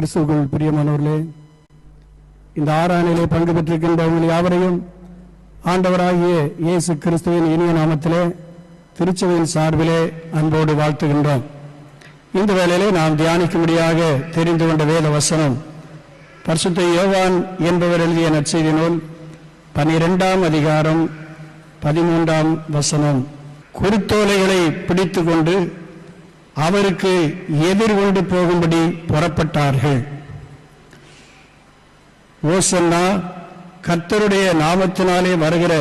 கிறிஸ்துவுக்குள் பிரியமானவர்களே, இந்த ஆராதனையிலே பங்கு பெற்றிருக்கின்ற உங்கள் யாவரையும் ஆண்டவராகிய இயேசு கிறிஸ்துவின் இனிய நாமத்திலே திருச்சபையின் சார்பிலே அன்போடு வாழ்த்துகின்றோம். இந்த வேளையிலே நாம் தியானிக்கும்படியாக தெரிந்து கொண்ட வேத வசனம் பரிசுத்த யோவான் என்பவர் எழுதிய நற்செய்தி நூல் 12ஆம் அதிகாரம் 13ஆம் வசனம். குருத்தோலைகளை பிடித்து கொண்டு அவருக்கு எதிர்கொண்டு போகும்படி புறப்பட்டார்கள். ஓசன்னா, கர்த்தருடைய நாமத்தினாலே வருகிற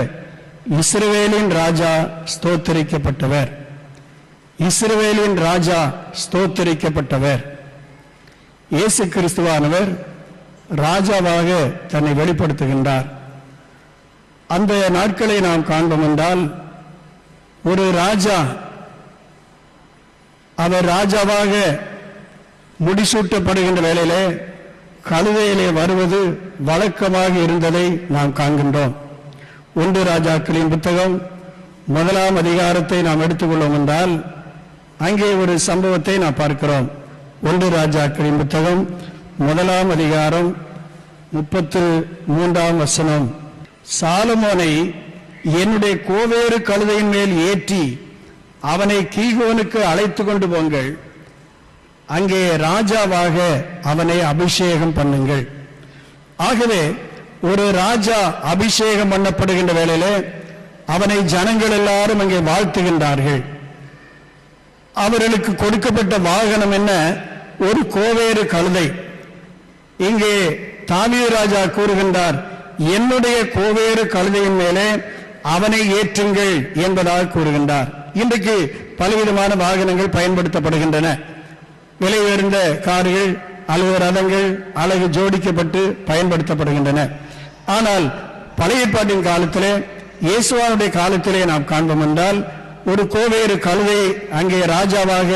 இஸ்ரவேலின் ராஜா ஸ்தோத்தரிக்கப்பட்டவர். இஸ்ரவேலின் ராஜா ஸ்தோத்தரிக்கப்பட்டவர். இயேசு கிறிஸ்துவானவர் ராஜாவாக தன்னை வெளிப்படுத்துகின்றார். அந்த நாட்களை நாம் காண்போம் என்றால், ஒரு ராஜா அவர் ராஜாவாக முடிசூட்டப்படுகின்ற வேளையிலே கழுதையிலே வருவது வழக்கமாக இருந்ததை நாம் காண்கின்றோம். 1 ராஜாக்களின் புத்தகம் 1ஆம் அதிகாரத்தை நாம் எடுத்துக்கொள்வோம் என்றால் அங்கே ஒரு சம்பவத்தை நாம் பார்க்கிறோம். 1 ராஜாக்களின் புத்தகம் 1ஆம் அதிகாரம் 33ஆம் வசனம். சாலமோனை என்னுடைய கோவேறு கழுதையின் மேல் ஏற்றி அவனை கீகோனுக்கு அழைத்து கொண்டு போங்கள், அங்கே ராஜாவாக அவனை அபிஷேகம் பண்ணுங்கள். ஆகவே ஒரு ராஜா அபிஷேகம் பண்ணப்படுகின்ற வேளையிலே அவனை ஜனங்கள் எல்லாரும் அங்கே வாழ்த்துகின்றார்கள். அவர்களுக்கு கொடுக்கப்பட்ட வாகனம் என்ன? ஒரு கோவேறு கழுதை. இங்கே தாவீது ராஜா கூறுகின்றார், என்னுடைய கோவேறு கழுதையின் மேலே அவனை ஏற்றுங்கள் என்பதாக கூறுகின்றார். இன்றைக்கு பலவிதமான வாகனங்கள் பயன்படுத்தப்படுகின்றன. விலை உயர்ந்த கார்கள் அல்லது ரதங்கள் அழகு ஜோடிக்கப்பட்டு பயன்படுத்தப்படுகின்றன. ஆனால் பழைய ஏற்பாட்டின் காலத்திலே, இயேசுவானுடைய காலத்திலே நாம் காண்போம் என்றால், ஒரு கோவேறு கழுதை அங்கே ராஜாவாக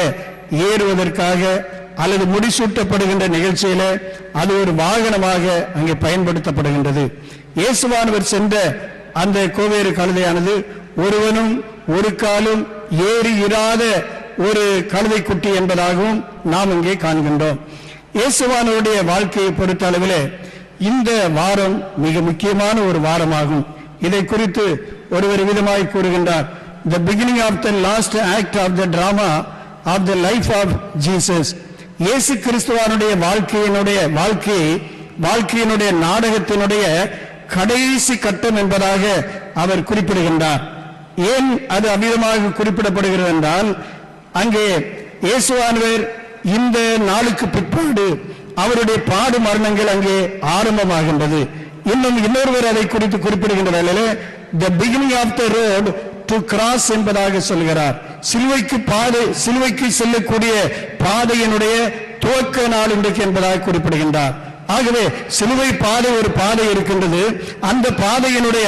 ஏறுவதற்காக அல்லது முடிசூட்டப்படுகின்ற நிகழ்ச்சியில அது ஒரு வாகனமாக அங்கே பயன்படுத்தப்படுகின்றது. இயேசுவானவர் சென்ற அந்த கோவேறு கழுதையானது ஒருவனும் ஒரு காலும் ஏறி இராத ஒரு கழுதை குட்டி என்பதாகவும் நாம் இங்கே காண்கின்றோம். இயேசுவானவருடைய வாழ்க்கையை பொறுத்த அளவிலே இந்த வாரம் மிக முக்கியமான ஒரு வாரமாகும். இதை குறித்து ஒருவர் விதமாய் கூறுகின்றார், the beginning of the last act of the drama of the life of Jesus. இயேசு கிறிஸ்துவானுடைய வாழ்க்கையினுடைய நாடகத்தினுடைய கடைசி கட்டம் என்பதாக அவர் குறிப்பிடுகின்றார். ஏன் அது அவ்விதமாக குறிப்பிடப்படுகிறது என்றால், அங்கே இயேசுவானவர் இந்த நாளுக்கு பிற்பாடு அவருடைய பாடு மரணங்கள் அங்கே ஆரம்பமாகின்றது. இன்னும் இன்னொருவர் அதை குறித்து குறிப்பிடுகின்ற வேளையிலே the beginning of the road to cross என்பதாக சொல்கிறார். சிலுவைக்கு செல்லக்கூடிய பாதையினுடைய துவக்க நாள் இன்றைக்கு என்பதாக குறிப்பிடுகின்றார். ஆகவே சிலுவை பாதை ஒரு பாதை இருக்கின்றது. அந்த பாதையினுடைய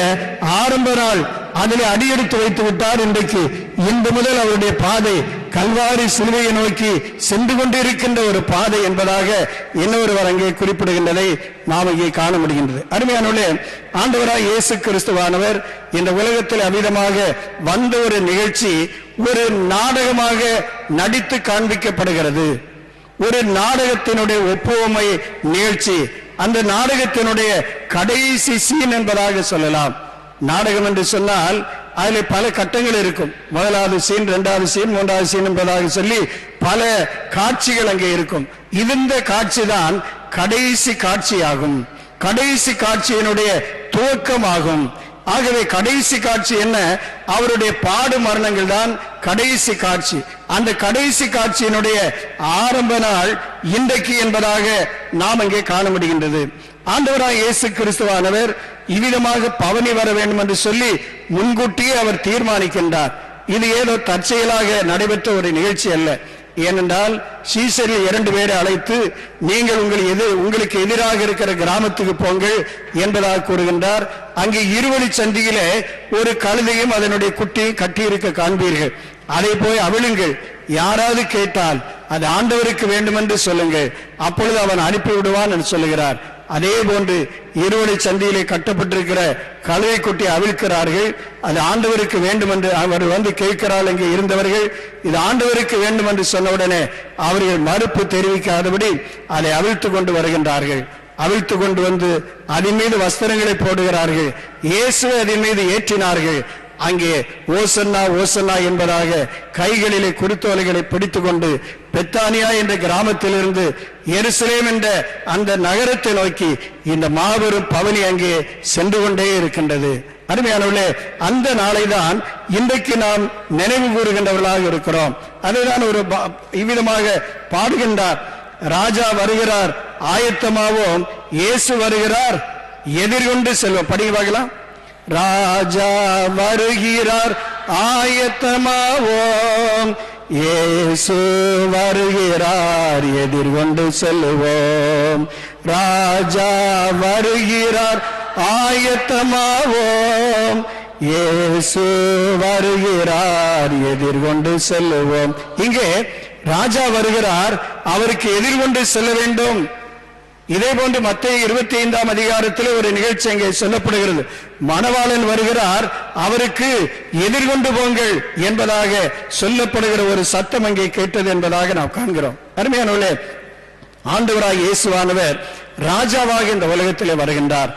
ஆரம்ப நாள் அதில் அடியெடுத்து வைத்து விட்டார். இன்றைக்கு இன்று முதல் அவருடைய பாதை கல்வாரி சிலுவையை நோக்கி சென்று கொண்டிருக்கின்ற ஒரு பாதை என்பதாக இன்னொருவர் அங்கே குறிப்பிடுகின்றதை நாம் இங்கே காண முடிகின்றது. அருமையானவர்களே, ஆண்டவராய் இயேசு கிறிஸ்துவானவர் இந்த உலகத்தில் அமிதமாக வந்த ஒரு நிகழ்ச்சி ஒரு நாடகமாக நடித்து காண்பிக்கப்படுகிறது. ஒரு நாடகத்தினுடைய ஒப்புவமை நிகழ்ச்சி. அந்த நாடகத்தினுடைய கடைசி சீன் என்பதாக சொல்லலாம். நாடகம் என்று சொன்னால் அதில் பல கட்டங்கள் இருக்கும். முதலாவது சீன், 2வது சீன், 3வது சீன் என்பதாக சொல்லி பல காட்சிகள் அங்கே இருக்கும். இந்த காட்சி தான் கடைசி காட்சியாகும். கடைசி காட்சியினுடைய துவக்கமாகும். ஆகவே கடைசி காட்சி என்ன? அவருடைய பாடு மரணங்கள் தான் கடைசி காட்சி. அந்த கடைசி காட்சியினுடைய ஆரம்ப நாள் இன்றைக்கு என்பதாக நாம் அங்கே காண முடிகின்றது. ஆண்டவராய் இயேசு கிறிஸ்துவானவர் இவ்விதமாக பவனி வர வேண்டும் என்று சொல்லி முன்கூட்டியே அவர் தீர்மானிக்கின்றார். இது ஏதோ தற்செயலாக நடைபெற்ற ஒரு நிகழ்ச்சி அல்ல. ஏனென்றால் சீசரில் 2 பேரை அழைத்து, நீங்கள் உங்களுக்கு எதிராக இருக்கிற கிராமத்துக்கு போங்கள் என்பதாக கூறுகின்றார். அங்கே இருவழி சந்தியிலே ஒரு கழுதையும் அதனுடைய குட்டியும் கட்டியிருக்க காண்பீர்கள். அதை போய் அவிழுங்கள். யாராவது கேட்டால் அது ஆண்டவருக்கு வேண்டும் என்று சொல்லுங்கள், அப்பொழுது அவன் அனுப்பி விடுவான் என்று சொல்லுகிறார். அதே போன்று இருவழி சந்தியிலே கட்டப்பட்டிருக்கிற கழுதை குட்டி அவிழ்க்கிறார்கள். அது ஆண்டவருக்கு வேண்டும் என்று அவர் வந்து கேட்கிறாள். இங்கே இருந்தவர்கள் இது ஆண்டவருக்கு வேண்டும் என்று சொன்னவுடனே அவர்கள் மறுப்பு தெரிவிக்காதபடி அதை அவிழ்த்து கொண்டு வருகின்றார்கள். அவிழ்த்து கொண்டு வந்து அதன் மீது வஸ்திரங்களை போடுகிறார்கள். இயேசுவை அதன் மீது ஏற்றினார்கள். அங்கே ஓசன்னா ஓசன்னா என்பதாக கைகளிலே குருத்தோலைகளை பிடித்துக் கொண்டு பெத்தானியா என்ற கிராமத்திலிருந்து எருசலேம் என்ற அந்த நகரத்தை நோக்கி இந்த மாபெரும் பவனி அங்கே சென்று கொண்டே இருக்கின்றது. அருமையானவர்களே, அந்த நாளை தான் இன்றைக்கு நாம் நினைவு கூறுகின்றவர்களாக இருக்கிறோம். அதுதான் ஒரு இவ்விதமாக பாடுகின்றார். ராஜா வருகிறார் ஆயத்தமாவோம், இயேசு வருகிறார் எதிர்கொண்டு செல்வோம். படிவாகலாம். ராஜா வருகிறார் ஆயத்தமாவோம், இயேசு வருகிறார் எதிர்கொண்டு செல்வோம். ராஜா வருகிறார் ஆயத்தமாவோம், இயேசு வருகிறார் எதிர்கொண்டு செல்வோம். இங்கே ராஜா வருகிறார், அவருக்கு எதிர்கொண்டு செல்ல வேண்டும். இதே போன்று மத்தேயு 25ஆம் அதிகாரத்தில் ஒரு நிகழ்ச்சி அங்கே சொல்லப்படுகிறது. மணவாளன் வருகிறார், அவருக்கு எதிர்கொண்டு போங்கள் என்பதாக சொல்லப்படுகிற ஒரு சத்தம் அங்கே கேட்டது என்பதாக நாம் காண்கிறோம். அருமையானவர்களே, ஆண்டவராய் இயேசுவானவர் ராஜாவாக இந்த உலகத்திலே வருகின்றார்.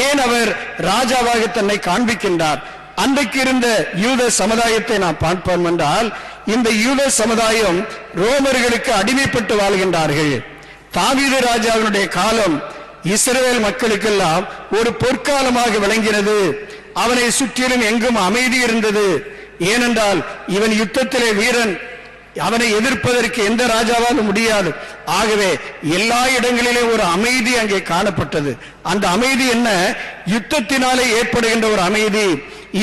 ஏன் அவர் ராஜாவாக தன்னை காண்பிக்கின்றார்? அன்றைக்கு இருந்த யூத சமுதாயத்தை நாம் பார்ப்போம் என்றால், இந்த யூத சமுதாயம் ரோமர்களுக்கு அடிமைப்பட்டு வாழ்கின்றார்கள். தாவீது ராஜாவினுடைய காலம் இஸ்ரவேல் மக்களுக்கெல்லாம் ஒரு பொற்காலமாக விளங்கினது. அவனை சுற்றிலும் எங்கும் அமைதி இருந்தது. ஏனென்றால் இவன் யுத்தத்திலே வீரன், அவனை எதிர்ப்பதற்கு எந்த ராஜாவாலும் முடியாது. ஆகவே எல்லா இடங்களிலே ஒரு அமைதி அங்கே காணப்பட்டது. அந்த அமைதி என்ன? யுத்தத்தினாலே ஏற்படுகின்ற ஒரு அமைதி.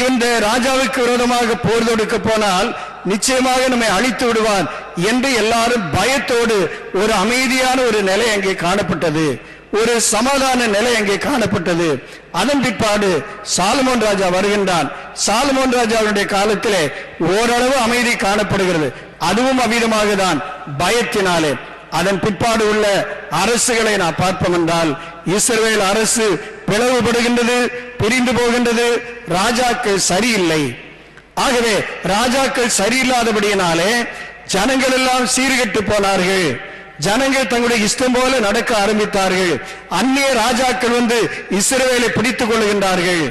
இந்த ராஜாவுக்கு விரோதமாக போர் தொடுக்க போனால் நிச்சயமாக நம்மை அழித்து விடுவான் என்று எல்லாரும் பயத்தோடு ஒரு அமைதியான ஒரு நிலை அங்கே காணப்பட்டது. ஒரு சமாதான நிலை அங்கே காணப்பட்டது. அதன் பிற்பாடு சாலமோன் ராஜா வருகின்றான். சாலமோன் ராஜாவுடைய காலத்திலே ஓரளவு அமைதி காணப்படுகிறது. அதுவும் அவ்விதமாக தான், பயத்தினாலே. அதன் பிற்பாடு உள்ள அரசுகளை நான் பார்ப்போம் என்றால், இஸ்ரவேல் அரசு பிளவுபடுகின்றது, பிரிந்து போகின்றது. ராஜாக்கள் சரியில்லை. ஆகவே ராஜாக்கள் சரியில்லாதபடியினாலே ஜனங்கள் எல்லாம் சீர்கெட்டு போனார்கள். ஜனங்கள் தங்களுடைய இஷ்டம் போல நடக்க ஆரம்பித்தார்கள். அந்நிய ராஜாக்கள் வந்து இஸ்ரவேலை பிடித்துக் கொள்கின்றார்கள்.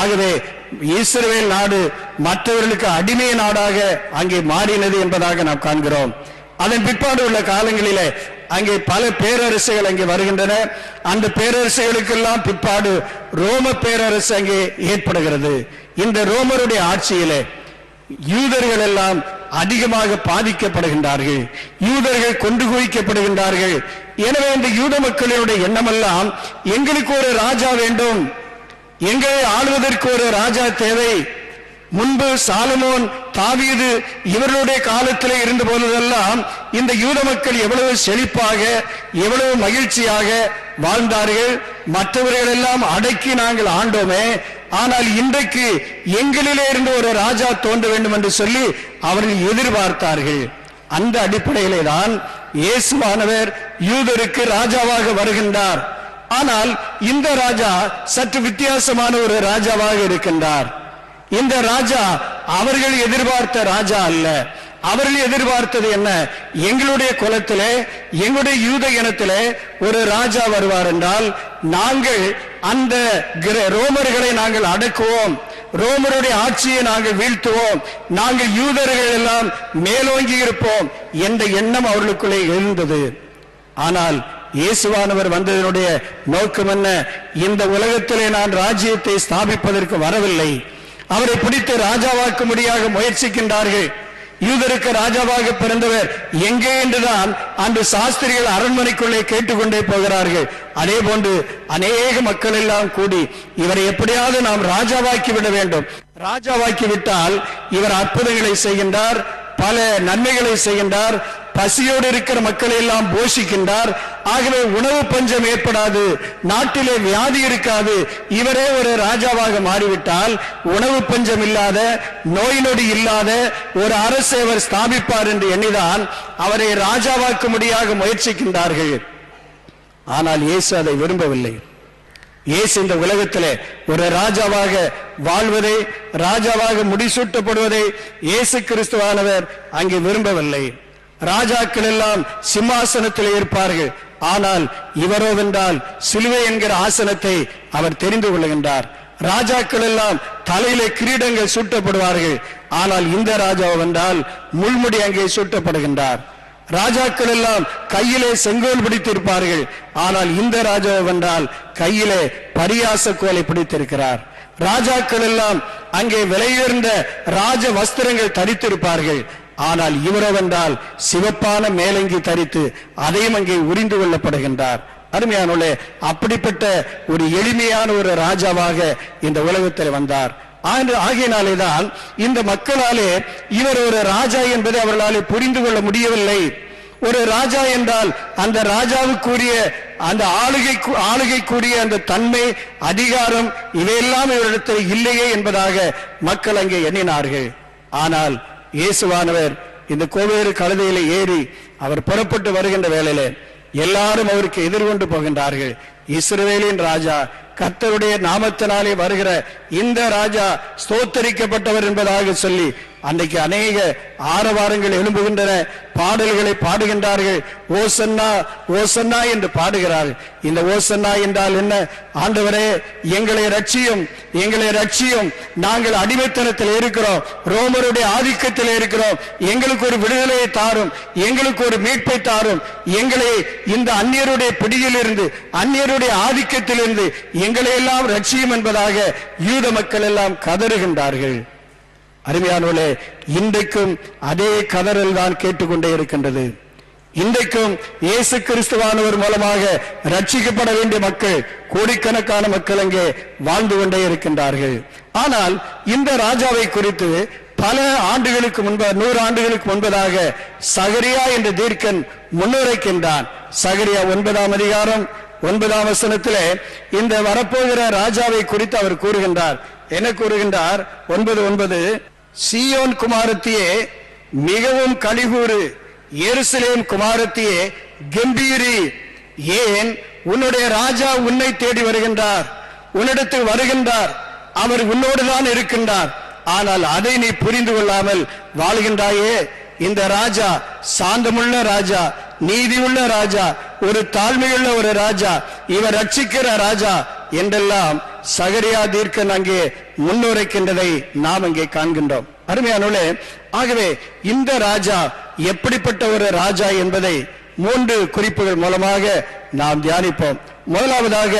ஆகவே இஸ்ரவேல் நாடு மற்றவர்களுக்கு அடிமை நாடாக அங்கே மாறினது என்பதாக நாம் காண்கிறோம். அதன் பிற்பாடு உள்ள காலங்களிலே அங்கே பல பேரரசுகள் அங்கே வருகின்றன. அந்த பேரரசுகளுக்கெல்லாம் பிற்பாடு ரோம பேரரசு அங்கே ஏற்படுகிறது. இந்த ரோமருடைய ஆட்சியிலே யூதர்கள் எல்லாம் அதிகமாக பாதிக்கப்படுகின்றார்கள். யூதர்கள் கொண்டு குவிக்கப்படுகின்றார்கள். எனவே இந்த யூத மக்களுடைய எண்ணமெல்லாம், எங்களுக்கு ஒரு ராஜா வேண்டும், எங்களை ஆளுவதற்கு ஒரு ராஜா தேவை. முன்பு சாலமோன், தாவீது இவர்களுடைய காலத்திலே இருந்த போதெல்லாம் இந்த யூத மக்கள் எவ்வளவு செழிப்பாக, எவ்வளவு மகிழ்ச்சியாக வாழ்ந்தார்கள். மற்றவர்கள் எல்லாம் அடக்கி நாங்கள் ஆண்டோமே. ஆனால் இன்றைக்கு எங்களிலே இருந்து ஒரு ராஜா தோன்ற வேண்டும் என்று சொல்லி அவர்கள் எதிர்பார்த்தார்கள். அந்த அடிப்படையிலே தான் இயேசுவானவர் யூதருக்கு ராஜாவாக வருகின்றார். ஆனால் இந்த ராஜா சற்று வித்தியாசமான ஒரு ராஜாவாக இருக்கின்றார். இந்த ராஜா அவர்கள் எதிர்பார்த்த ராஜா அல்ல. அவர்கள் எதிர்பார்த்தது என்ன? எங்களுடைய குலத்திலே, எங்களுடைய யூத இனத்திலே ஒரு ராஜா வருவார் என்றால் நாங்கள் அந்த ரோமர்களை நாங்கள் அடக்குவோம், ரோமருடைய ஆட்சியை நாங்கள் வீழ்த்துவோம், நாங்கள் யூதர்கள் எல்லாம் மேலோங்கி இருப்போம் என்ற எண்ணம் அவர்களுக்குள்ளே எழுந்தது. ஆனால் இயேசுவானவர் வந்ததனுடைய நோக்கம் என்ன? இந்த உலகத்திலே நான் ராஜ்யத்தை ஸ்தாபிப்பதற்கு வரவில்லை. அவரை பிடித்து ராஜாவாக்கும்படியாக முயற்சிக்கின்றார்கள். யூதருக்கு ராஜாவாக பிறந்தவர் எங்கே என்றுதான் அன்று சாஸ்திரிகள் அரண்மனைக்குள்ளே கேட்டுக்கொண்டே போகிறார்கள். அதே போன்று அநேக மக்கள் எல்லாம் கூடி இவரை எப்படியாவது நாம் ராஜாவாக்கி விட வேண்டும், ராஜாவாக்கி விட்டால் இவர் அற்புதங்களை செய்கின்றார், பல நன்மைகளை செய்கின்றார், பசியோடு இருக்கிற மக்களை எல்லாம் போஷிக்கின்றார். ஆகவே உணவு பஞ்சம் ஏற்படாது, நாட்டிலே வியாதி இருக்காது. இவரே ஒரு ராஜாவாக மாறிவிட்டால் உணவு பஞ்சம் இல்லாத, நோய் நொடி இல்லாத ஒரு அரசை அவர் ஸ்தாபிப்பார் என்று எண்ணிதான் அவரை ராஜாவாக்கும்படியாக முயற்சிக்கின்றார்கள். ஆனால் இயேசு அதை விரும்பவில்லை. இயேசு இந்த உலகத்திலே ஒரு ராஜாவாக வாழ்வதை, ராஜாவாக முடிசூட்டப்படுவதை இயேசு கிறிஸ்துவானவர் அங்கே விரும்பவில்லை. ராஜாக்கள் எல்லாம் சிம்மாசனத்தில் இருப்பார்கள், ஆனால் இவரோ வென்றால் சிலுவை என்கிற ஆசனத்தை அவர் தெரிந்து கொள்கின்றார். ராஜாக்கள் எல்லாம் தலையிலே கிரீடங்கள் சூட்டப்படுவார்கள், ஆனால் இந்த ராஜா வென்றால் முள்முடி அங்கே சூட்டப்படுகின்றார். ராஜாக்கள் எல்லாம் கையிலே செங்கோல் பிடித்திருப்பார்கள், ஆனால் இந்த ராஜா வென்றால் கையிலே பரியாச கோலை பிடித்திருக்கிறார். ராஜாக்கள் எல்லாம் அங்கே விலையுயர்ந்த ராஜ வஸ்திரங்கள் தரித்திருப்பார்கள், ஆனால் இவரோ வென்றால் சிவப்பான மேலங்கி தரித்து அதையும் அங்கே உரிந்து கொள்ளப்படுகின்றார். அருமையானோளே, அப்படிப்பட்ட ஒரு எளிமையான ஒரு ராஜாவாக இந்த உலகத்தில் வந்தார். ஆகையினாலேதான் இந்த மக்களாலே இவர் ஒரு ராஜா என்பதை அவர்களாலே புரிந்து கொள்ள முடியவில்லை. ஒரு ராஜா என்றால் அந்த ராஜாவுக்குரிய அந்த ஆளுகைக்குரிய அந்த தன்மை, அதிகாரம் இவையெல்லாம் இவரிடத்தில் இல்லையே என்பதாக மக்கள் அங்கே எண்ணினார்கள். ஆனால் இயேசுவானவர் இந்த கோவேறு கழுதையிலே ஏறி அவர் புறப்பட்டு வருகின்ற வேளையிலே எல்லாரும் அவருக்கு எதிர்கொண்டு போகின்றார்கள். இஸ்ரவேலின் ராஜா, கர்த்தருடைய நாமத்தினாலே வருகிற இந்த ராஜா ஸ்தோத்தரிக்கப்பட்டவர் என்பதாக சொல்லி அன்றைக்கு அநேக ஆரவாரங்கள் எழும்புகின்றன, பாடல்களை பாடுகின்றார்கள். ஓசன்னா ஓசன்னா என்று பாடுகிறார்கள். இந்த ஓசன்னா என்றால் என்ன? ஆண்டவரே, எங்களை ரட்சியும், எங்களை ரட்சியும், நாங்கள் அடிமைத்தனத்தில் இருக்கிறோம், ரோமருடைய ஆதிக்கத்தில் இருக்கிறோம், எங்களுக்கு ஒரு விடுதலையை தாரும், எங்களுக்கு ஒரு மீட்பை தாரும், எங்களை இந்த அந்நியருடைய பிடியிலிருந்து, அந்நியருடைய ஆதிக்கத்திலிருந்து எங்களை எல்லாம் ரட்சியும் என்பதாக யூத மக்கள் எல்லாம் கதறுகின்றார்கள். அருமையானோலே, இன்றைக்கும் அதே கதறல் தான் கேட்டுக்கொண்டே இருக்கின்றது. இன்றைக்கும் இயேசு கிறிஸ்துவானவர் மூலமாக ரட்சிக்கப்பட வேண்டிய மக்கள், கோடிக்கணக்கான மக்கள் அங்கே வாழ்ந்து கொண்டே இருக்கின்றார்கள். ஆனால் இந்த ராஜாவை குறித்து பல ஆண்டுகளுக்கு முன்பு, 100 ஆண்டுகளுக்கு முன்பதாக சகரியா என்ற தீர்க்கன் முன்னுரைக்கின்றான். சகரியா 9ஆம் அதிகாரம் 9ஆம் வசனத்திலே இந்த வரப்போகிற ராஜாவை குறித்து அவர் கூறுகின்றார். என்ன கூறுகின்றார்? 9:9, சீயோன் குமாரத்தியே மிகவும் கலிகூறு, எருசலேம் குமாரத்தியே கம்பீரி, ஏன் உன்னுடைய ராஜா உன்னை தேடி வருகின்றார், உன்னிடத்தில் வருகின்றார், அவர் உன்னோடுதான் இருக்கின்றார், ஆனால் அதை நீ புரிந்து கொள்ளாமல் வாழ்கின்றாயே. இந்த ராஜா சாந்தமுள்ள ராஜா, நீதியுள்ள ராஜா, ஒரு தாழ்மையுள்ள ஒரு ராஜா, இவர் ரட்சிக்கிற ராஜா என்றெல்லாம் சகரியா தீர்க்கன் அங்கே முன்னுரைக்கின்றதை நாம் அங்கே காண்கின்றோம். அருமையானோளே, ஆகவே இந்த ராஜா எப்படிப்பட்ட ஒரு ராஜா என்பதை 3 குறிப்புகள் மூலமாக நாம் தியானிப்போம். முதலாவதாக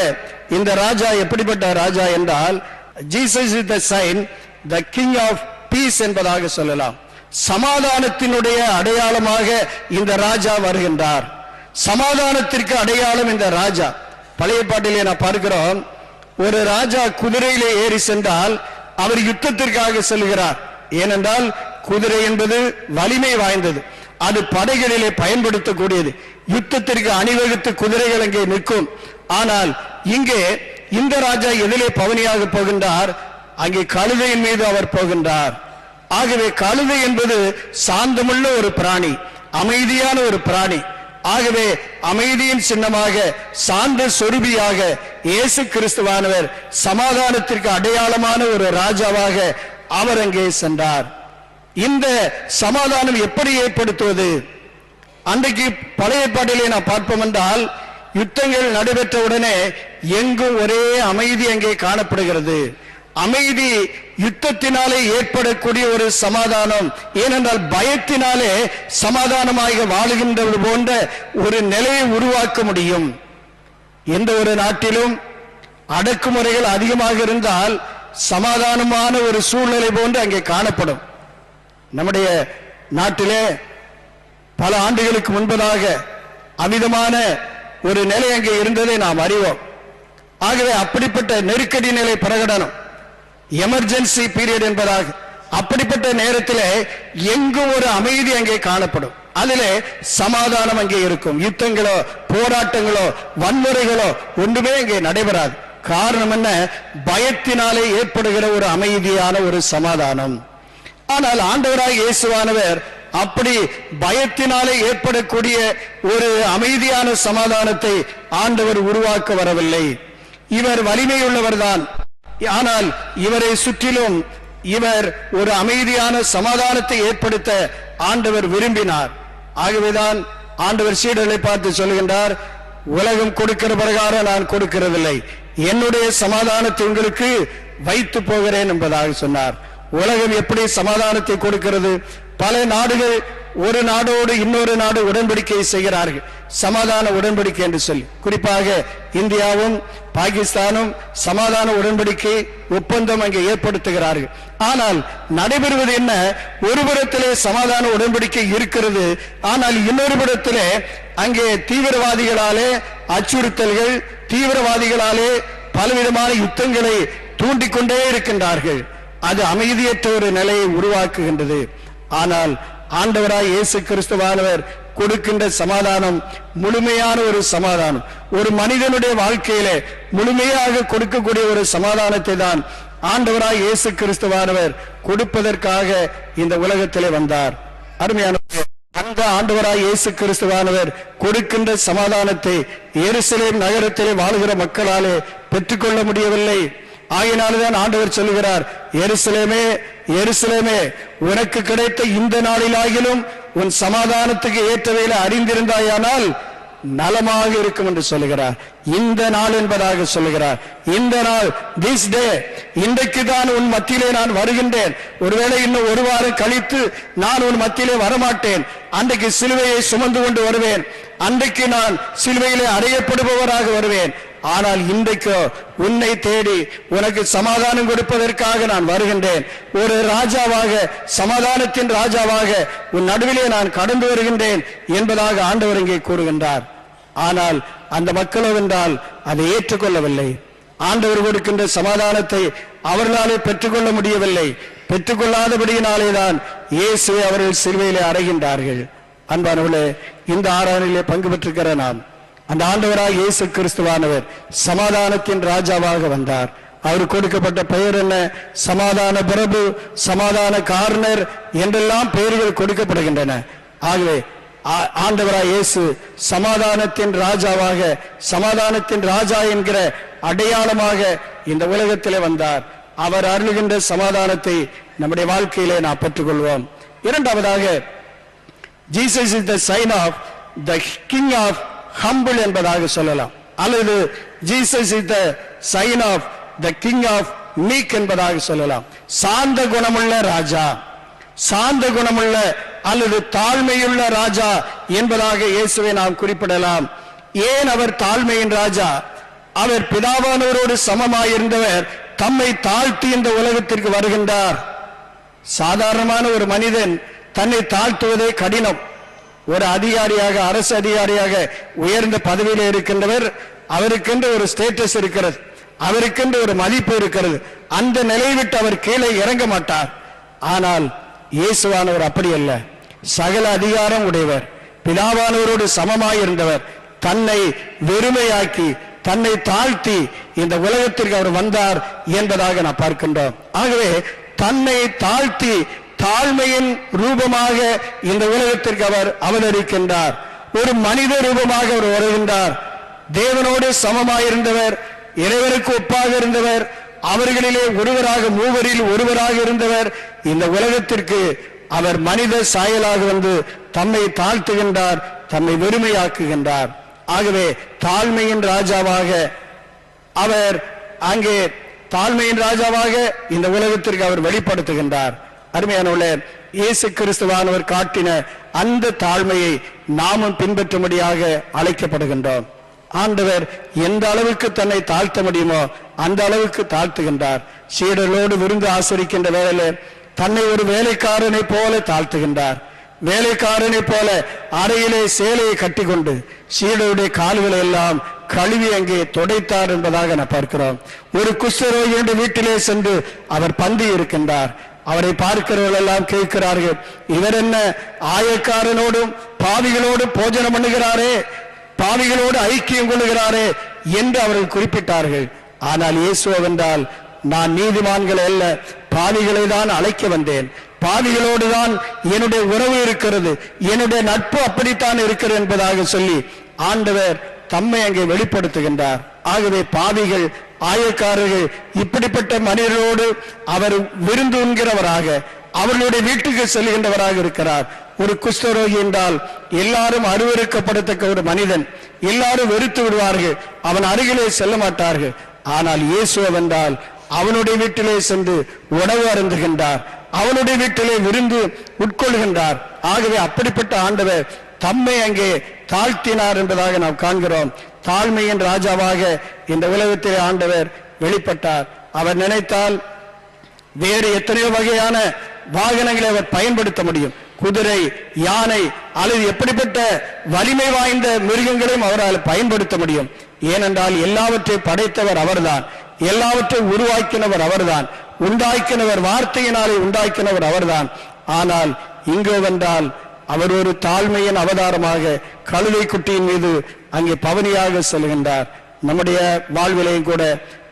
இந்த ராஜா எப்படிப்பட்ட ராஜா என்றால், Jesus is the sign, the king of peace என்பதாக சொல்லலாம். சமாதானத்தினுடைய அடையாளமாக இந்த ராஜா வருகின்றார். சமாதானத்திற்கு அடையாளம் இந்த ராஜா. பழைய பாட்டிலே நான் பார்க்கிறோம், ஒரு ராஜா குதிரையிலே ஏறி சென்றால் அவர் யுத்தத்திற்காக செல்கிறார். ஏனென்றால் குதிரை என்பது வலிமை வாய்ந்தது, அது படைகளிலே பயன்படுத்தக்கூடியது. யுத்தத்திற்கு அணிவகுத்து குதிரைகள் அங்கே நிற்கும். ஆனால் இங்கே இந்த ராஜா எதிலே பவனியாக போகின்றார்? அங்கே கழுதையின் மீது அவர் போகின்றார். ஆகவே கழுதை என்பது சாந்தமுள்ள ஒரு பிராணி, அமைதியான ஒரு பிராணி. ஆகவே அமைதியின் சின்னமாக, சாந்த சொரூபியாக இயேசு கிறிஸ்துவானவர் சமாதானத்திற்கு அடையாளமான ஒரு ராஜாவாக அவர் அங்கே சென்றார். இந்த சமாதானம் எப்படி ஏற்படுத்துவது? அன்றைக்கு பழைய பாட்டிலே நான் பார்ப்போம் என்றால், யுத்தங்கள் நடைபெற்ற உடனே எங்கும் ஒரே அமைதி அங்கே காணப்படுகிறது. அமைதி யுத்தத்தினாலே ஏற்படக்கூடிய ஒரு சமாதானம். ஏனென்றால் பயத்தினாலே சமாதானமாக வாழுகின்றது போன்ற ஒரு நிலையை உருவாக்க முடியும். எந்த ஒரு நாட்டிலும் அடக்குமுறைகள் அதிகமாக இருந்தால் சமாதானமான ஒரு சூழ்நிலை போன்று அங்கே காணப்படும். நம்முடைய நாட்டிலே பல ஆண்டுகளுக்கு முன்பதாக அமிதமான ஒரு நிலை அங்கே இருந்ததை நாம் அறிவோம். ஆகவே அப்படிப்பட்ட நெருக்கடி நிலை பிரகடனம், எமர்ஜென்சி பீரியட் என்பதாக, அப்படிப்பட்ட நேரத்தில் எங்கும் ஒரு அமைதி அங்கே காணப்படும். அதிலே சமாதானம் அங்கே இருக்கும். யுத்தங்களோ போராட்டங்களோ வன்முறைகளோ ஒன்றுமே அங்கே நடைபெறாது. காரணம் என்ன? பயத்தினாலே ஏற்படுகிற ஒரு அமைதியான ஒரு சமாதானம். ஆனால் ஆண்டவராக இயேசுவானவர் அப்படி பயத்தினாலே ஏற்படக்கூடிய ஒரு அமைதியான சமாதானத்தை ஆண்டவர் உருவாக்க வரவில்லை. இவர் வலிமையுள்ளவர்தான், ஆனால் இவரை சுற்றிலும் இவர் ஒரு அமைதியான சமாதானத்தை ஏற்படுத்த ஆண்டவர் விரும்பினார். ஆகவேதான் ஆண்டவர் சீடர்களை பார்த்து சொல்கின்றார், உலகம் கொடுக்கிற பிரகாரம் நான் கொடுக்கிறதில்லை, என்னுடைய சமாதானத்தை உங்களுக்கு வைத்து போகிறேன் என்பதாக சொன்னார். உலகம் எப்படி சமாதானத்தை கொடுக்கிறது? பல நாடுகள் ஒரு நாடோடு இன்னொரு நாடு உடன்படிக்கை செய்கிறார்கள், சமாதான உடன்படிக்கை என்று சொல்லி. குறிப்பாக இந்தியாவும் பாகிஸ்தானும் சமாதான உடன்படிக்கை ஒப்பந்தம் அங்கே ஏற்படுத்துகிறார்கள். ஆனால் நடைபெறுவது என்ன? ஒரு புறத்திலே சமாதான உடன்படிக்கை இருக்கிறது, ஆனால் இன்னொரு புறத்திலே அங்கே தீவிரவாதிகளாலே அச்சுறுத்தல்கள், தீவிரவாதிகளாலே பலவிதமான யுத்தங்களை தூண்டிக்கொண்டே இருக்கின்றார்கள். அது அமைதியற்ற ஒரு நிலையை உருவாக்குகின்றது. ஆனால் ஆண்டவராய் இயேசு கிறிஸ்துவானவர் கொடுக்கின்ற சமாதானம் முழுமையான ஒரு சமாதானம், ஒரு மனிதனுடைய வாழ்க்கையிலே முழுமையாக கொடுக்கக்கூடிய ஒரு சமாதானத்தை தான் ஆண்டவராய் இயேசு கிறிஸ்துவானவர் கொடுப்பதற்காக இந்த உலகத்திலே வந்தார். அருமையான அந்த ஆண்டவராய் இயேசு கிறிஸ்துவானவர் கொடுக்கின்ற சமாதானத்தை எருசலேம் நகரத்திலே வாழ்கிற மக்களாலே பெற்றுக்கொள்ள முடியவில்லை. ஆகையினால்தான் ஆண்டவர் சொல்லுகிறார், எருசலேமே எருசலேமே, உனக்கு கிடைத்த இந்த நாளிலாகிலும் உன் சமாதானத்துக்கு ஏற்றவையில அறிந்திருந்தாயானால் நலமாக இருக்கும் என்று சொல்லுகிறார். இந்த நாள் என்பதாக சொல்லுகிறார். இந்த நாள், திஸ் டே, இன்றைக்கு தான் உன் மத்தியிலே நான் வருகின்றேன். ஒருவேளை இன்னும் ஒரு வாரம் கழித்து நான் உன் மத்தியிலே வரமாட்டேன். அன்றைக்கு சிலுவையை சுமந்து கொண்டு வருவேன், அன்றைக்கு நான் சிலுவையிலே அறையப்படுபவராக வருவேன். ஆனால் இன்றைக்கு உன்னை தேடி உனக்கு சமாதானம் கொடுப்பதற்காக நான் வருகின்றேன். ஒரு ராஜாவாக, சமாதானத்தின் ராஜாவாக உன் நடுவிலே நான் கடந்து வருகின்றேன் என்பதாக ஆண்டவர் இங்கே கூறுகின்றார். ஆனால் அந்த மக்களோ என்றால் அதை ஏற்றுக்கொள்ளவில்லை. ஆண்டவர் கொடுக்கின்ற சமாதானத்தை அவர்களாலே பெற்றுக்கொள்ள முடியவில்லை. பெற்றுக்கொள்ளாதபடியினாலேதான் இயேசுவை அவர்கள் சிலுவையிலே அறைகின்றார்கள். அன்பானவர்களே, இந்த ஆராதனையிலே பங்கு பெற்றிருக்கிற நாம், அந்த ஆண்டவராக இயேசு கிறிஸ்துவானவர் சமாதானத்தின் ராஜாவாக வந்தார். அவர் கொடுக்கப்பட்ட பெயர் என்ன? சமாதான பிரபு, சமாதான காரணர் என்றெல்லாம் பெயர்கள் கொடுக்கப்படுகின்றன. ஆகவே ஆண்டவராக இயேசு சமாதானத்தின் ராஜாவாக, சமாதானத்தின் ராஜா என்கிற அடையாளமாக இந்த உலகத்திலே வந்தார். அவர் அருளுகின்ற சமாதானத்தை நம்முடைய வாழ்க்கையிலே நாம் பெற்றுக்கொள்வோம். இரண்டாவதாக, Jesus is the sign of the king of humble என்பதாக சொல்லலாம், அல்லது Jesus is the sign of the king of meek என்பதாக சொல்லலாம். சாந்த குணமுள்ள ராஜா, சாந்த குணமுள்ள அல்லது தாழ்மையுள்ள ராஜா என்பதாக இயேசுவை நாம் குறிப்பிடலாம். ஏன் அவர் தாழ்மையின் ராஜா? அவர் பிதாவானவரோடு சமமாயிருந்தவர் தம்மை தாழ்த்தி இந்த உலகத்திற்கு வருகின்றார். சாதாரணமான ஒரு மனிதன் தன்னை தாழ்த்துவதே கடினம். ஒரு அதிகாரியாக, அரசு அதிகாரியாக உயர்ந்த பதவியில் இருக்கின்றவர், அவருக்கென்று ஒரு ஸ்டேட்டஸ் இருக்கிறது, அவருக்கென்று ஒரு மதிப்பு இருக்கிறது. அந்த நிலையை விட்டு அவர் கீழே இறங்க மாட்டார். ஆனால் இயேசுவானவர் அப்படி அல்ல. சகல அதிகாரம் உடையவர், பிதாவானவரோடு சமமாயிருந்தவர், தன்னை வெறுமையாக்கி தன்னை தாழ்த்தி இந்த உலகத்திற்கு அவர் வந்தார் என்பதாக நாம் பார்க்கின்றோம். ஆகவே தன்னை தாழ்த்தி தாழ்மையின் ரூபமாக இந்த உலகத்திற்கு அவர் அவதரிக்கின்றார். ஒரு மனித ரூபமாக அவர் வருகின்றார். தேவனோடு சமமாயிருந்தவர், இறைவனுக்கு ஒப்பாக இருந்தவர், அவர்களிலே ஒருவராக, மூவரில் ஒருவராக இருந்தவர். இந்த உலகத்திற்கு அவர் மனித சாயலாக வந்து தம்மை தாழ்த்துகின்றார், தம்மை வெறுமையாக்குகின்றார். ஆகவே தாழ்மையின் ராஜாவாக அவர் அங்கே தாழ்மையின் ராஜாவாக இந்த உலகத்திற்கு அவர் வெளிப்படுத்துகின்றார். அருமையானவர்களே, இயேசு கிறிஸ்துவானவர் காட்டின அந்த தாழ்மையை நாமும் பின்பற்றும்படியாக அழைக்கப்படுகின்றோம். ஆண்டவர் எந்த அளவுக்கு தன்னை தாழ்த்த முடியுமோ அந்த அளவுக்கு தாழ்த்துகின்றார். சீடர்களோடு விருந்து ஆசரிக்கின்ற வேளையிலே தன்னை ஒரு வேலைக்காரனை போல தாழ்த்துகின்றார். வேலைக்காரனை போல அறையிலே சேலையை கட்டிக்கொண்டு சீடருடைய கால்களை எல்லாம் கழுவி அங்கே துடைத்தார் என்பதாக நான் பார்க்கிறோம். ஒரு குஷ்டரோகியுடைய வீட்டிலே சென்று அவர் பந்தி இருக்கின்றார். அவரை பார்க்கிறவர்கள் எல்லாம் கேட்கிறார்கள், இவர் என்ன ஆயக்காரனோடும் பாவிகளோடும் போஜனம் பண்ணுகிறாரே, பாவிகளோடு ஐக்கியம் கொள்ளுகிறாரே என்று அவர்கள் குறிப்பிட்டார்கள். ஆனால் இயேசு என்றால், நான் நீதிமான்களை அல்ல பாவிகளை தான் அழைக்க வந்தேன், பாவிகளோடு தான் என்னுடைய உறவு இருக்கிறது, என்னுடைய நட்பு அப்படித்தான் இருக்கிறது என்பதாக சொல்லி ஆண்டவர் தம்மை அங்கே வெளிப்படுத்துகின்றார். ஆகவே பாவிகள், ஆயக்காரர்கள், இப்படிப்பட்ட மனிதர்களோடு அவர் விருந்து உண்கிறவராக, அவர்களுடைய வீட்டுக்கு செல்கின்றவராக இருக்கிறார். ஒரு குஷ்டரோகி என்றால் எல்லாரும் அருவருக்கப்படத்தக்க ஒரு மனிதன், எல்லாரும் வெறுத்து விடுவார்கள், அவன் அருகிலே செல்ல மாட்டார்கள். ஆனால் இயேசு என்றால் அவனுடைய வீட்டிலே சென்று உணவு அருந்துகின்றார், அவனுடைய வீட்டிலே விருந்து உட்கொள்கின்றார். ஆகவே அப்படிப்பட்ட ஆண்டவர் தம்மை அங்கே தாழ்த்தினார் என்பதாக நாம் காண்கிறோம். தாழ்மையின் ராஜாவாக இந்த உலகத்திலே ஆண்டவர் வெளிப்பட்டார். அவர் நினைத்தால் வேறு எத்தனையோ வகையான வாகனங்களை அவர் பயன்படுத்த முடியும். குதிரை, யானை அல்லது எப்படிப்பட்ட வலிமை வாய்ந்த மிருகங்களையும் அவரால் பயன்படுத்த முடியும். ஏனென்றால் எல்லாவற்றையும் படைத்தவர் அவர்தான், எல்லாவற்றையும் உருவாக்கினவர் அவர்தான், உண்டாக்கினவர், வார்த்தையினாலே உண்டாக்கினவர் அவர்தான். ஆனால் இங்கு வந்தால் அவர் ஒரு தாழ்மையின் அவதாரமாக கழுதை குட்டியின் மீது அங்கே பவனியாக செல்கின்றார். நம்முடைய வாழ்விலையும் கூட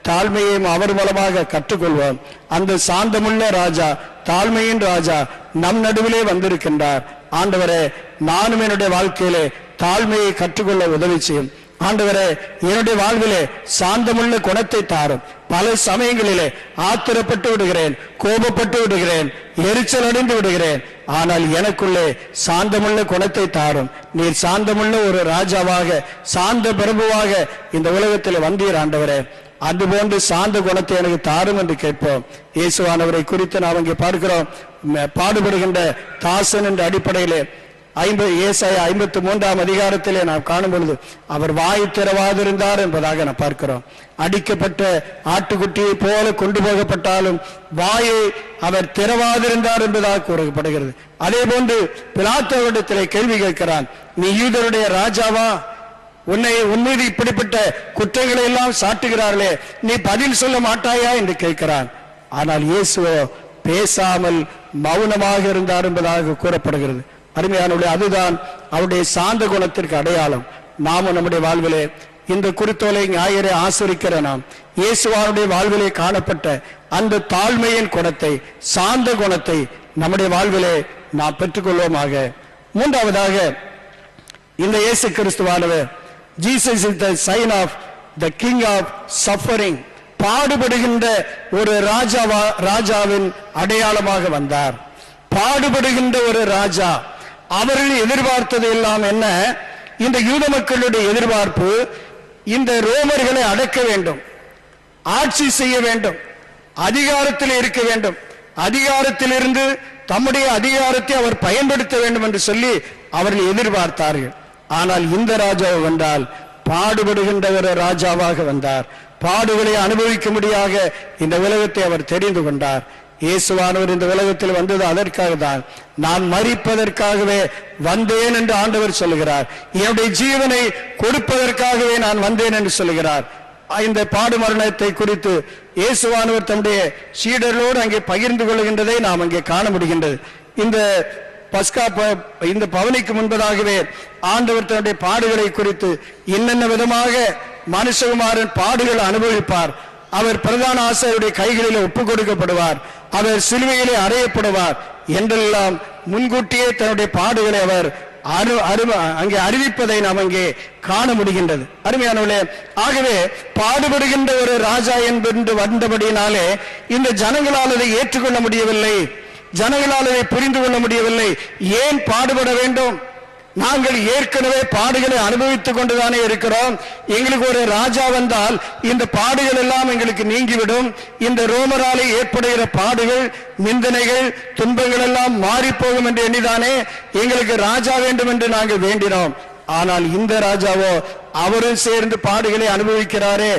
தாழ்மையையும் அவர் மூலமாக கற்றுக்கொள்வோம். அந்த சாந்தமுள்ள ராஜா, தாழ்மையின் ராஜா நம் நடுவிலே வந்திருக்கின்றார். ஆண்டவரே, நானும் என்னுடைய வாழ்க்கையிலே தாழ்மையை கற்றுக்கொள்ள உதவி செய்யும். ஆண்டவரே, என்னுடைய வாழ்விலே சாந்தமுள்ள குணத்தை தாரும். பல சமயங்களிலே ஆத்திரப்பட்டு விடுகிறேன், கோபப்பட்டு விடுகிறேன், எரிச்சல் அடைந்து விடுகிறேன். ஆனால் எனக்குள்ளே சாந்தமுள்ள குணத்தை தாரும். நீர் சாந்தமுள்ள ஒரு ராஜாவாக, சாந்த பிரபுவாக இந்த உலகத்தில் வந்தீர் ஆண்டவரே. அதுபோன்று சாந்த குணத்தை எனக்கு தாரும் என்று கேட்போம். இயேசுவானவரை குறித்து நாம் இங்கே பார்க்கிறோம். பாடுபடுகின்ற தாசன் என்ற அடிப்படையிலே ஏசாயா 53ஆம் அதிகாரத்திலே நாம் காணும் பொழுது அவர் வாய் திறவாதிருந்தார் என்பதாக நாம் பார்க்கிறோம். அடிக்கப்பட்ட ஆட்டுக்குட்டியை போல கொண்டு போகப்பட்டாலும் வாயை அவர் திறவாதிருந்தார் என்பதாக கூறப்படுகிறது. அதே போன்று பிலாத்துவிடத்திலே கேள்வி கேட்கிறான், நீ யூதருடைய ராஜாவா? உன் மீது இப்படிப்பட்ட குற்றங்களை எல்லாம் சாட்டுகிறார்களே, நீ பதில் சொல்ல மாட்டாயா என்று கேட்கிறான். ஆனால் இயேசுவோ பேசாமல் மௌனமாக இருந்தார் என்பதாக கூறப்படுகிறது. அருமையானவர்களே, அதுதான் அவருடைய சாந்த குணத்திற்கு அடையாளம். நாமும் நம்முடைய வாழ்விலே இந்த குருத்தோலை ஞாயிறை ஆசரிக்கிற நாம் இயேசுவாருடைய வாழ்விலே காணப்பட்ட அந்த தாழ்மையின் குணத்தை, சாந்த குணத்தை நம்முடைய வாழ்விலே நாம் பெற்றுக்கொள்வோமாக. மூன்றாவதாக, இந்த இயேசு கிறிஸ்துவானவர், Jesus is the sign of the king of suffering, பாடுபடுகின்ற ஒரு ராஜாவின் அடையாளமாக வந்தார். பாடுபடுகின்ற ஒரு ராஜா. அவர்கள் எதிர்பார்த்தது எல்லாம் என்ன? இந்த யூத மக்களுடைய எதிர்பார்ப்பு இந்த ரோமர்களை அடக்க வேண்டும், ஆட்சி செய்ய வேண்டும், அதிகாரத்தில் இருக்க வேண்டும், அதிகாரத்திலிருந்து தம்முடைய அதிகாரத்தை அவர் பயன்படுத்த வேண்டும் என்று சொல்லி அவர்கள் எதிர்பார்த்தார்கள். ஆனால் இந்த ராஜா வந்தால் பாடுபடுகின்ற ஒரு ராஜாவாக வந்தார். பாடுகளை அனுபவிக்கும்படியாக இந்த உலகத்தை அவர் தெரிந்து கொண்டார். இயேசுவானவர் இந்த உலகத்தில் வந்தது அதற்காக தான். நான் மரிப்பதற்காகவே வந்தேன் என்று ஆண்டவர் சொல்லுகிறார். என்னுடைய ஜீவனை கொடுப்பதற்காகவே நான் வந்தேன் என்று சொல்லுகிறார். இந்த பாடு மரணத்தை குறித்து இயேசுவானவர் தம்முடைய சீடர்களோடு அங்கே பகிர்ந்து கொள்கின்றதை நாம் அங்கே காண முடிகின்றது. இந்த பஸ்கா இந்த பவனிக்கு முன்பதாகவே ஆண்டவர் தன்னுடைய பாடுகளை குறித்து என்னென்ன விதமாக மனுஷகுமாரன் பாடுகள் அனுபவிப்பார், அவர் பிரதான ஆசாரியருடைய கைகளில் ஒப்புக் கொடுக்கப்படுவார், அவர் சிலுவையிலே அறையப்படுவார் என்றெல்லாம் முன்கூட்டியே தன்னுடைய பாடுகளை அவர் அங்கே அறிவிப்பதை நாம் அங்கே காண முடிகின்றது. அருமையானவர்களே, ஆகவே பாடுபடுகின்ற ஒரு ராஜா என்று வந்தபடியினாலே இந்த ஜனங்களால் அதை ஏற்றுக்கொள்ள முடியவில்லை, ஜனங்களால் அதை புரிந்து கொள்ள முடியவில்லை. ஏன் பாடுபட வேண்டும்? நாங்கள் ஏற்கனவே பாடுகளை அனுபவித்துக் கொண்டுதானே இருக்கிறோம். எங்களுக்கு ஒரு ராஜா வந்தால் இந்த பாடுகள் எல்லாம் எங்களுக்கு நீங்கிவிடும். இந்த ரோமராலே ஏற்படுகிற பாடுகள், நிந்தனைகள், துன்பங்கள் எல்லாம் மாறி போகும் என்று எண்ணிதானே எங்களுக்கு ராஜா வேண்டும் என்று நாங்கள் வேண்டினோம். ஆனால் இந்த ராஜாவோ அவரும் சேர்ந்து பாடுகளை அனுபவிக்கிறாரே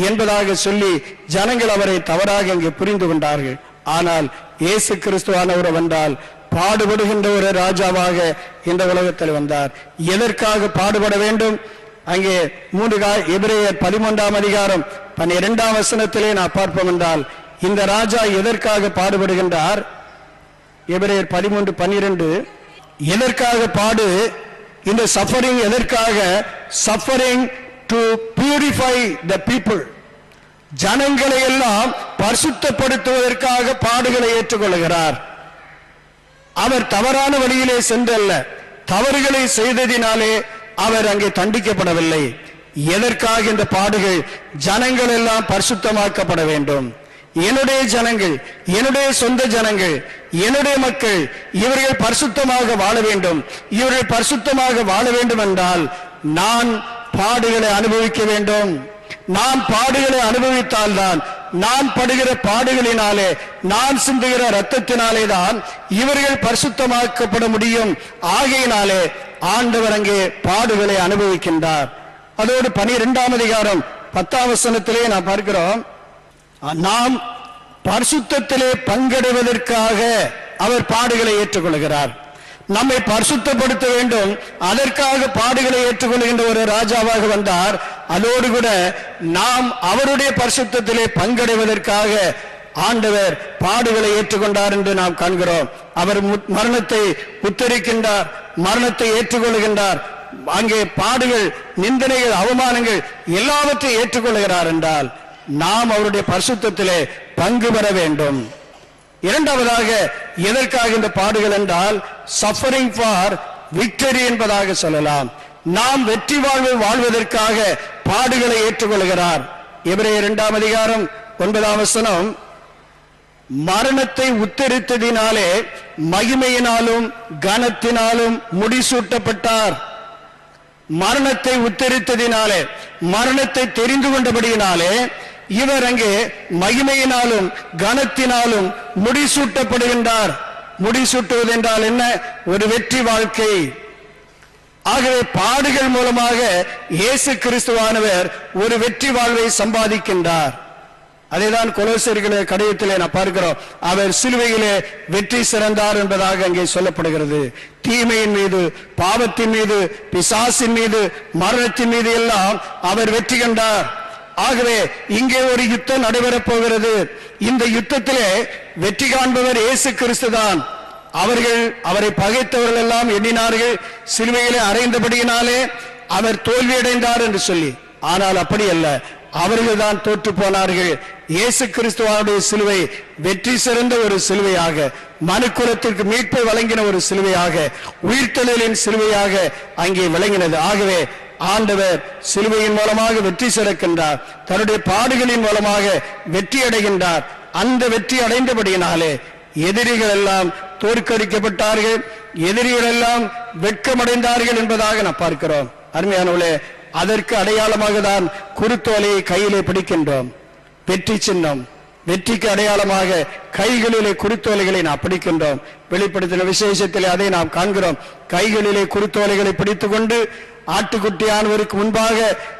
என்பதாக சொல்லி ஜனங்கள் அவரை தவறாக இங்கே புரிந்து கொண்டார்கள். ஆனால் இயேசு கிறிஸ்துவானவர் வந்தால் பாடுபடுகின்ற ஒரு ராஜாவாக இந்த உலகத்தில் வந்தார். எதற்காக பாடுபட வேண்டும்? அங்கே எபிரேயர் 13ஆம் அதிகாரம் 12ஆம் வசனத்திலே நான் பார்ப்போம் என்றால் இந்த ராஜா எதற்காக பாடுபடுகின்றார்? எபிரேயர் 13:12 எதற்காக பாடு? இந்த சஃபரிங் எதற்காக? Suffering to purify the people, ஜனங்களை எல்லாம் பரிசுத்தப்படுத்துவதற்காக பாடுகளை ஏற்றுக்கொள்கிறார். அவர் தவறான வழியிலே சென்றல்ல, தவறுகளை செய்ததினாலே அவர் அங்கே தண்டிக்கப்படவில்லை. எதற்காக இந்த பாடுகள்? ஜனங்கள் எல்லாம் பரிசுத்தமாக்கப்பட வேண்டும். என்னுடைய ஜனங்கள், என்னுடைய சொந்த ஜனங்கள், என்னுடைய மக்கள், இவர்கள் பரிசுத்தமாக வாழ வேண்டும். இவர்கள் பரிசுத்தமாக வாழ வேண்டும் என்றால் நான் பாடுகளை அனுபவிக்க வேண்டும். நான் பாடுகளை அனுபவித்தால்தான், நான் படுகிற பாடுகளினாலே, நான் சிந்துகிற இரத்தத்தினாலே தான் இவர்கள் பரிசுத்தமாக்கப்பட முடியும். ஆகையினாலே ஆண்டவர் அங்கே பாடுகளை அனுபவிக்கின்றார். அதோடு 12ஆம் அதிகாரம் 10ஆம் வசனத்திலே நாம் பார்க்கிறோம், நாம் பரிசுத்தத்திலே பங்கடைவதற்காக அவர் பாடுகளை ஏற்றுக்கொள்கிறார். நம்மை பரிசுத்தப்படுத்த வேண்டும், அதற்காக பாடுகளை ஏற்றுக்கொள்கின்ற ஒரு ராஜாவாக வந்தார். அதோடு கூட நாம் அவருடைய பரிசுத்தத்திலே பங்கடைவதற்காக ஆண்டவர் பாடுகளை ஏற்றுக்கொண்டார் என்று நாம் காண்கிறோம். அவர் மரணத்தை உத்தரிக்கின்றார், மரணத்தை ஏற்றுக்கொள்கின்றார். அங்கே பாடுகள், நிந்தனைகள், அவமானங்கள் எல்லாவற்றையும் ஏற்றுக்கொள்கிறார் என்றால் நாம் அவருடைய பரிசுத்தத்திலே பங்கு பெற வேண்டும். இரண்டாவதாக எதற்காக இந்த பாடுகள் என்றால் சஃபரிங் ஃபார் விக்டரி என்பதாக சொல்லலாம். நாம் வெற்றி வாழ்வை வாழ்வதற்காக பாடுகளை ஏற்றுக்கொள்கிறார். எபிரேயர் 2ஆம் அதிகாரம் 9ஆம் வசனம், மரணத்தை உத்தரித்ததினாலே மகிமையினாலும் கனத்தினாலும் முடிசூட்டப்பட்டார். மரணத்தை உத்தரித்ததினாலே, மரணத்தை தெரிந்து கொண்டபடியினாலே இவர் அங்கே மகிமையினாலும் கனத்தினாலும் முடிசூட்டப்படுகின்றார். முடிசூட்டுவது என்றால் என்ன? ஒரு வெற்றி வாழ்க்கை. ஆகவே பாடுகள் மூலமாக இயேசு கிறிஸ்துவானவர் ஒரு வெற்றி வாழ்வை சம்பாதிக்கின்றார். அதைதான் கொலோசியர்களே கடிதத்திலே நான் பார்க்கிறோம். அவர் சிலுவையிலே வெற்றி சிறந்தார் என்பதாக அங்கே சொல்லப்படுகிறது. தீமையின் மீது, பாவத்தின் மீது, பிசாசின் மீது, மரணத்தின் மீது எல்லாம் அவர் வெற்றி கண்டார். ஆகவே இங்கே ஒரு யுத்தம் நடைபெறப் போகிறது. இந்த யுத்தத்திலே வெற்றி காண்பவர் இயேசு கிறிஸ்து தான். அவரை பகைத்தவர்கள் எல்லாம் எண்ணினார்கள் சிலுவையிலே அறைந்தபடியினாலே அவர் தோல்வியடைந்தார் என்று சொல்லி. ஆனால் அப்படி அல்ல, அவர்கள் தான் தோற்று போனார்கள். இயேசு கிறிஸ்துவானுடைய சிலுவை வெற்றி சிறந்த ஒரு சிலுவையாக, மனுக்குலத்திற்கு மீட்பை வழங்கின ஒரு சிலுவையாக, உயிர்த்தெழுதலின் சிலுவையாக அங்கே விளங்கினது. ஆகவே ஆண்டவர் சிலுவையின் மூலமாக வெற்றி சிறக்கின்றார், தன்னுடைய பாடுகளின் மூலமாக வெற்றி அடைகின்றார். அந்த வெற்றி அடைந்தபடியினாலே எதிரிகள் எல்லாம் தோற்கடிக்கப்பட்டார்கள், எதிரிகள் எல்லாம் வெட்கமடைந்தார்கள் என்பதாக நாம் பார்க்கிறோம். அருமையானவர்களே, அதற்கு அடையாளமாக தான் குருத்தோலையை கையிலே பிடிக்கின்றோம். வெற்றி சின்னம், வெற்றிக்கு அடையாளமாக கைகளிலே குருத்தோலைகளை நாம் பிடிக்கின்றோம். வெளிப்படுத்தின விசேஷத்திலே அதை நாம் காண்கிறோம். கைகளிலே குருத்தோலைகளை பிடித்துக் கொண்டு ஆட்டுக்குட்டியானவருக்கு முன்பாக,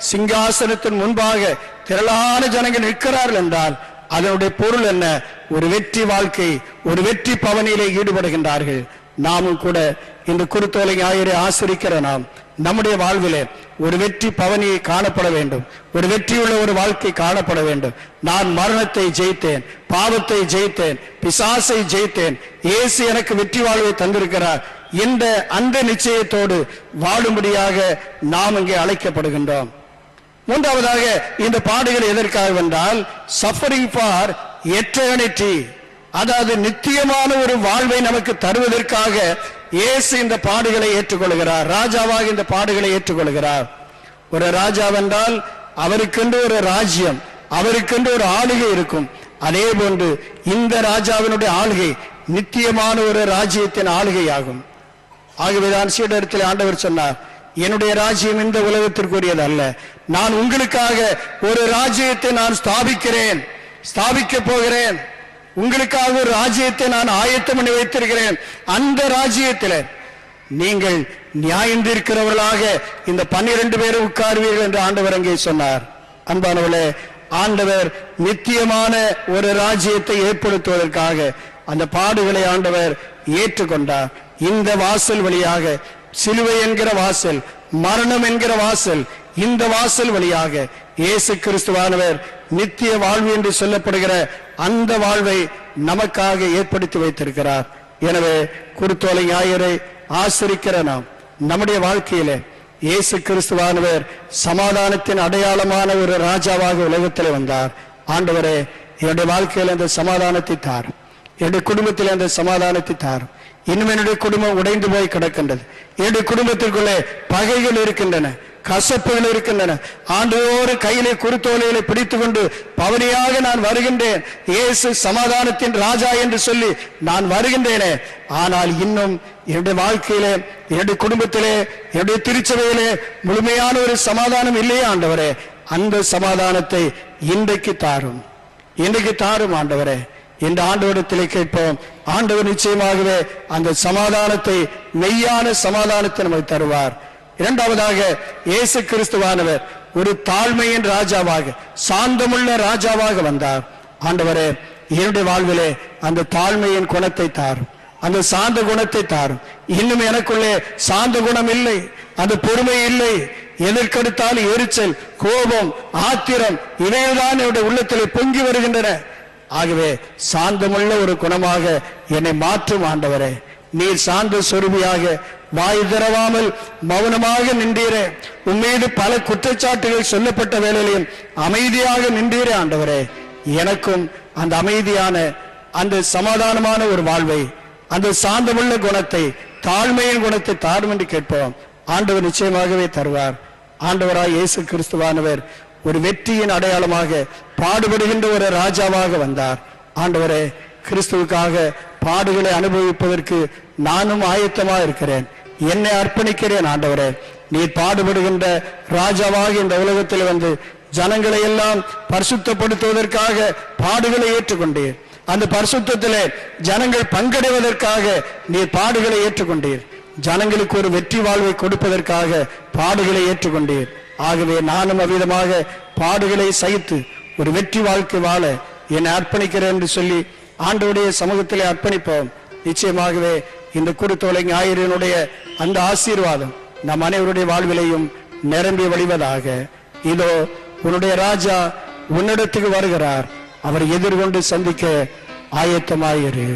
சிங்காசனத்தின் முன்பாக திரளான ஜனங்கள் நிற்கிறார்கள் என்றால் அதனுடைய பொருள் என்ன? ஒரு வெற்றி வாழ்க்கை, ஒரு வெற்றி பவனிலே ஈடுபடுகின்றார்கள். நாமும் கூட இந்த குருத்தோலை ஞாயிறை ஆசிரிக்கிற நாம் நம்முடைய வாழ்விலே ஒரு வெற்றி பவனியை காணப்பட வேண்டும், ஒரு வெற்றியுள்ள ஒரு வாழ்க்கை காணப்பட வேண்டும். நான் மரணத்தை ஜெயித்தேன், பாவத்தை ஜெயித்தேன், பிசாசை ஜெயித்தேன், இயேசு எனக்கு வெற்றி வாழ்வை தந்திருக்கிறார் என்ற அந்த நிச்சயத்தோடு வாழும்படியாக நாம் இங்கே அழைக்கப்படுகின்றோம். மூன்றாவதாக இந்த பாடுகள் எதற்காக என்றால் சஃபரிங் ஃபார் எட்டர்னிட்டி, அதாவது நித்தியமான ஒரு வாழ்வை நமக்கு தருவதற்காக இயேசு இந்த பாடுகளை ஏற்றுக்கொள்கிறார். ராஜாவாக இந்த பாடுகளை ஏற்றுக்கொள்கிறார். ஒரு ராஜா என்றால் அவருக்கென்று ஒரு ராஜ்யம், அவருக்கென்று ஒரு ஆளுகை இருக்கும். அதே போன்று இந்த ராஜாவினுடைய ஆளுகை நித்தியமான ஒரு ராஜ்யத்தின் ஆளுகையாகும். ஆகவேதான் சீடரிடத்தில் ஆண்டவர் சொன்னார், என்னுடைய ராஜ்யம் இந்த உலகத்திற்குரியது அல்ல, நான் உங்களுக்காக ஒரு ராஜ்யத்தை நான் ஸ்தாபிக்க போகிறேன், உங்களுக்காக ஒரு ராஜ்யத்தை நான் ஆயத்தம் பண்ணி வைத்திருக்கிறேன். அந்த ராஜ்யத்தில் நீங்கள் நியாயம் தீர்க்கிறவர்களாக இந்த 12 பேரும் உட்காருவீர்கள் என்று ஆண்டவர் அங்கே சொன்னார். அன்பானவர்களே, ஆண்டவர் நித்தியமான ஒரு ராஜ்யத்தை ஏற்படுத்துவதற்காக அந்த பாடுகளை ஆண்டவர் ஏற்றுக்கொண்டார். இந்த வாசல் வழியாக, சிலுவை என்கிற வாசல், மரணம் என்கிற வாசல், இந்த வாசல் வழியாக இயேசு கிறிஸ்துவானவர் நித்திய வாழ்வு என்று சொல்லப்படுகிற அந்த வாழ்வை நமக்காக ஏற்படுத்தி வைத்திருக்கிறார். எனவே குருத்தோலை ஞாயிறை ஆசிரிக்கிற நாம் நம்முடைய வாழ்க்கையிலே இயேசு கிறிஸ்துவானவர் சமாதானத்தின் அடையாளமான ஒரு ராஜாவாக உலகத்தில் வந்தார். ஆண்டவரே, என்னுடைய வாழ்க்கையில் அந்த சமாதானத்தை தார், என்னுடைய குடும்பத்தில் அந்த சமாதானத்தை தாரும். இன்னும் என்னுடைய குடும்பம் உடைந்து போய் கிடக்கின்றது. என்னுடைய குடும்பத்திற்குள்ளே பகைகள் இருக்கின்றன, கசப்புகள் இருக்கின்றன. ஆண்டோரு கையிலே குருத்தோலைகளை பிடித்துக் கொண்டு பவனியாக நான் வருகின்றேன், இயேசு சமாதானத்தின் ராஜா என்று சொல்லி நான் வருகின்றேனே, ஆனால் இன்னும் என்னுடைய வாழ்க்கையிலே, என்னுடைய குடும்பத்திலே, என்னுடைய திருச்சபையிலே முழுமையான ஒரு சமாதானம் இல்லையே ஆண்டவரே. அந்த சமாதானத்தை இன்றைக்கு தாரும், இன்றைக்கு தாரும் ஆண்டவரே. இந்த ஆண்டவரிடத்திலே கேட்போம். ஆண்டவர் நிச்சயமாகவே அந்த சமாதானத்தை, மெய்யான சமாதானத்தை நமக்கு தருவார். இரண்டாவதாக, இயேசு கிறிஸ்துவானவர் ஒரு தாழ்மையின் ராஜாவாக, சாந்தமுள்ள ராஜாவாக வந்தார். ஆண்டவரே, என்னுடைய வாழ்விலே அந்த தாழ்மையின் குணத்தை தாரும், அந்த சாந்த குணத்தை தாரும். இன்னும் எனக்குள்ளே சாந்த குணம் இல்லை, அந்த பொறுமை இல்லை. எதற்கெடுத்தால் எரிச்சல், கோபம், ஆத்திரம் இவைதான் என்னுடைய உள்ளத்திலே பொங்கி வருகின்றன. ஆகவே சாந்தமுள்ள ஒரு குணமாக என்னை மாற்றும் ஆண்டவரே. நீர் சாந்த சொருபியாக வாய் திறவாமல் மௌனமாக நின்றீரே. உம்மீது பல குற்றச்சாட்டுகள் சொல்லப்பட்ட வேளையிலும் அமைதியாக நின்றீரே ஆண்டவரே. எனக்கும் அந்த அமைதியான, அந்த சமாதானமான ஒரு வாழ்வை, அந்த சாந்தமுள்ள குணத்தை, தாழ்மையின் குணத்தை தாரும் என்று கேட்போம். ஆண்டவர் நிச்சயமாகவே தருவார். ஆண்டவராய் இயேசு கிறிஸ்துவானவர் ஒரு வெற்றியின் அடையாளமாக, பாடுபடுகின்ற ஒரு ராஜாவாக வந்தார். ஆண்டவரே, கிறிஸ்துவுக்காக பாடுகளை அனுபவிப்பதற்கு நானும் ஆயத்தமாக இருக்கிறேன், என்னை அர்ப்பணிக்கிறேன். ஆண்டவரே, நீர் பாடுபடுகின்ற ராஜாவாக இந்த உலகத்தில் வந்து ஜனங்களை எல்லாம் பரிசுத்தப்படுத்துவதற்காக பாடுகளை ஏற்றுக்கொண்டீர். அந்த பரிசுத்தத்திலே ஜனங்கள் பங்கடைவதற்காக நீர் பாடுகளை ஏற்றுக்கொண்டீர். ஜனங்களுக்கு ஒரு வெற்றி வாழ்வை கொடுப்பதற்காக பாடுகளை ஏற்றுக்கொண்டீர். ஆகவே நானும் அவ்விதமாக பாடுகளை சகித்து ஒரு வெற்றி வாழ்க்கை வாழ என்னை அர்ப்பணிக்கிறேன் என்று சொல்லி ஆண்டவருடைய சமூகத்திலே அர்ப்பணிப்போம். நிச்சயமாகவே இந்த குருத்தோலை ஞாயிறினுடைய அந்த ஆசீர்வாதம் நம் அனைவருடைய வாழ்விலையும் நிரம்பி வழிவதாக. இதோ உன்னுடைய ராஜா உன்னிடத்துக்கு வருகிறார், அவரை எதிர்கொண்டு சந்திக்க ஆயத்தமாயிரு.